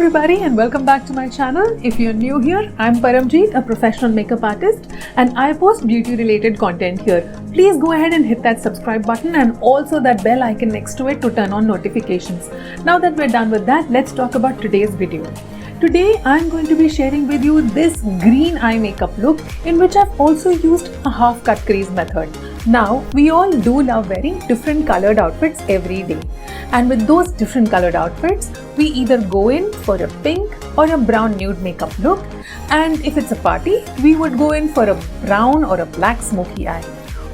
everybody and welcome back to my channel. If you're new here, I'm Paramjeet, a professional makeup artist, and I post beauty related content here. Please go ahead and hit that subscribe button and also that bell icon next to it to turn on notifications. Now that we're done with that, let's talk about today's video. Today I'm going to be sharing with you this green eye makeup look in which I've also used a half cut crease method. Now we all do love wearing different colored outfits every day, and with those different colored outfits we either go in for a pink or a brown nude makeup look, and if it's a party we would go in for a brown or a black smoky eye.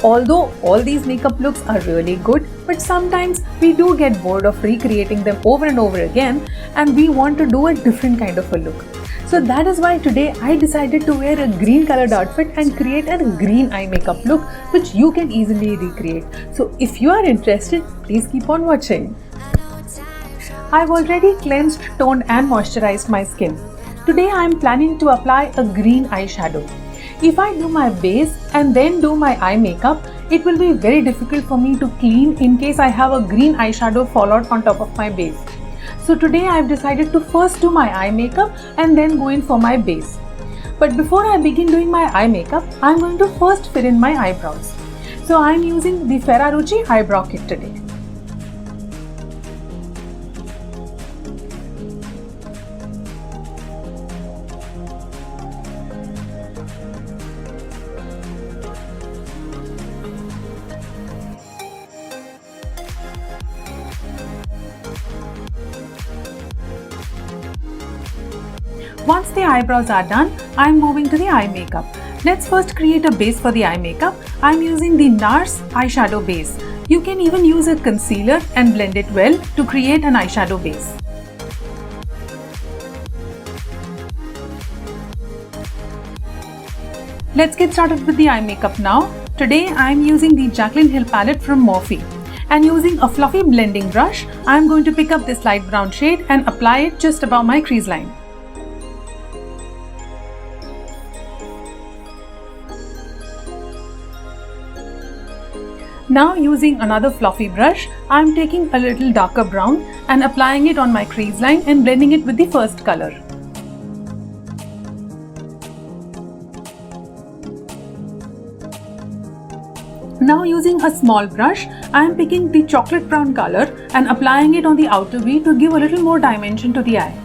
Although all these makeup looks are really good, but sometimes we do get bored of recreating them over and over again and we want to do a different kind of a look. So that is why today I decided to wear a green colored outfit and create a green eye makeup look which you can easily recreate. So if you are interested, please keep on watching. I've already cleansed, toned and moisturized my skin. Today I am planning to apply a green eyeshadow. If I do my base and then do my eye makeup, it will be very difficult for me to clean in case I have a green eyeshadow fall out on top of my base. So today I have decided to first do my eye makeup and then go in for my base. But before I begin doing my eye makeup, I am going to first fill in my eyebrows. So I am using the Ferrarucci eyebrow kit today. Once the eyebrows are done, I am moving to the eye makeup. Let's first create a base for the eye makeup. I am using the NARS eyeshadow base. You can even use a concealer and blend it well to create an eyeshadow base. Let's get started with the eye makeup now. Today I am using the Jaclyn Hill palette from Morphe. And using a fluffy blending brush, I am going to pick up this light brown shade and apply it just above my crease line. Now using another fluffy brush, I am taking a little darker brown and applying it on my crease line and blending it with the first color. Now using a small brush, I am picking the chocolate brown color and applying it on the outer V to give a little more dimension to the eye.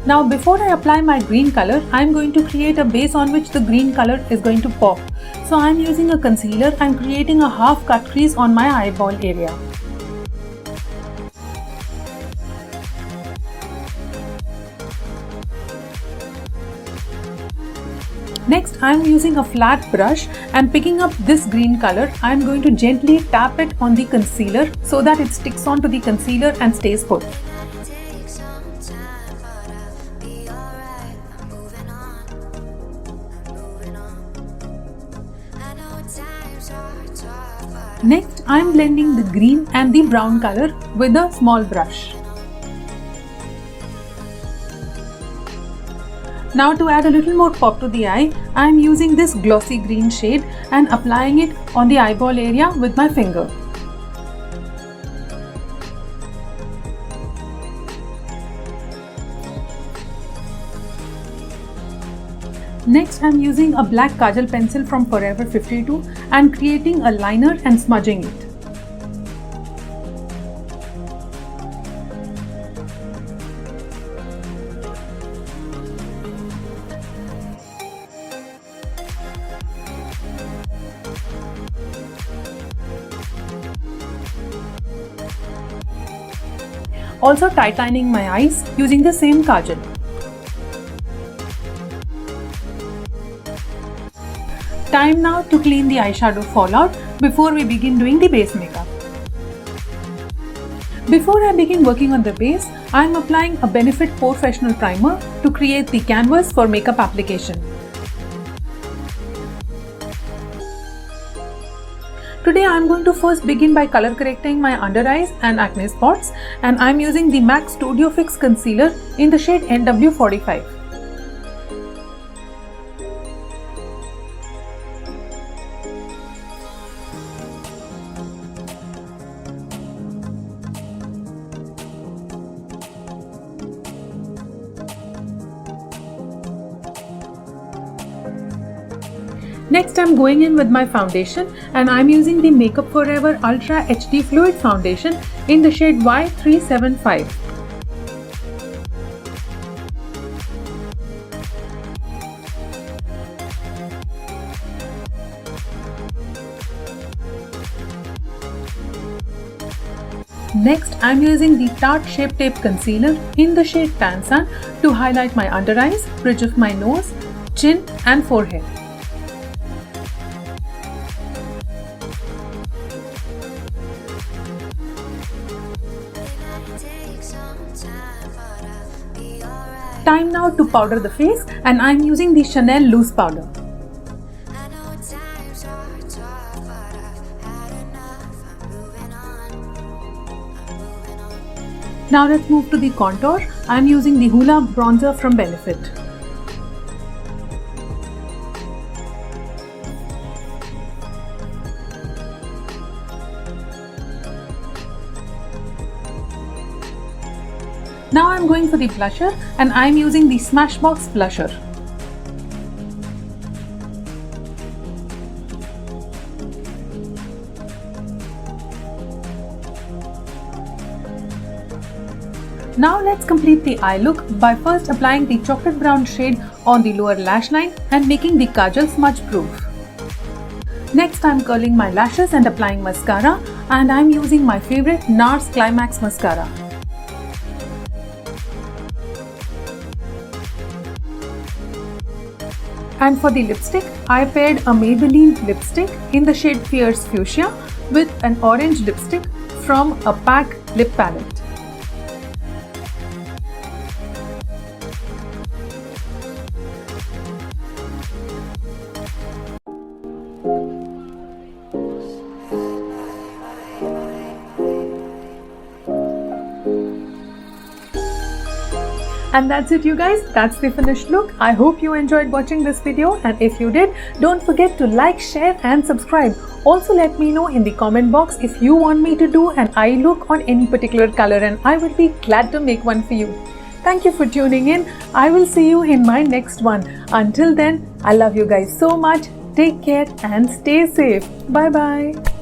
Now before I apply my green color, I am going to create a base on which the green color is going to pop. So I am using a concealer and creating a half cut crease on my eyeball area. Next, I am using a flat brush and picking up this green color, I am going to gently tap it on the concealer so that it sticks onto the concealer and stays put. Next, I am blending the green and the brown color with a small brush. Now to add a little more pop to the eye, I am using this glossy green shade and applying it on the eyeball area with my finger. Next, I am using a black kajal pencil from Forever 52 and creating a liner and smudging it. Also tightening my eyes using the same kajal. Time now to clean the eyeshadow fallout before we begin doing the base makeup. Before I begin working on the base, I am applying a Benefit Porefessional Primer to create the canvas for makeup application. Today I am going to first begin by color correcting my under eyes and acne spots, and I am using the MAC Studio Fix Concealer in the shade NW45. Next, I'm going in with my foundation and I'm using the Makeup Forever Ultra HD Fluid Foundation in the shade Y375. Next, I'm using the Tarte Shape Tape Concealer in the shade Tan Sun to highlight my under eyes, bridge of my nose, chin and forehead. Time now to powder the face, and I'm using the Chanel loose powder. Now let's move to the contour. I'm using the Hoola bronzer from Benefit. Now I'm going for the blusher and I'm using the Smashbox blusher. Now let's complete the eye look by first applying the chocolate brown shade on the lower lash line and making the kajal smudge proof. Next, I'm curling my lashes and applying mascara, and I'm using my favorite NARS Climax mascara. And for the lipstick, I paired a Maybelline lipstick in the shade Fierce Fuchsia with an orange lipstick from a PAC lip palette. And that's it, you guys. That's the finished look. I hope you enjoyed watching this video, and if you did, don't forget to like, share and subscribe. Also, let me know in the comment box if you want me to do an eye look on any particular color, and I will be glad to make one for you. Thank you for tuning in. I will see you in my next one. Until then, I love you guys so much. Take care and stay safe. Bye bye.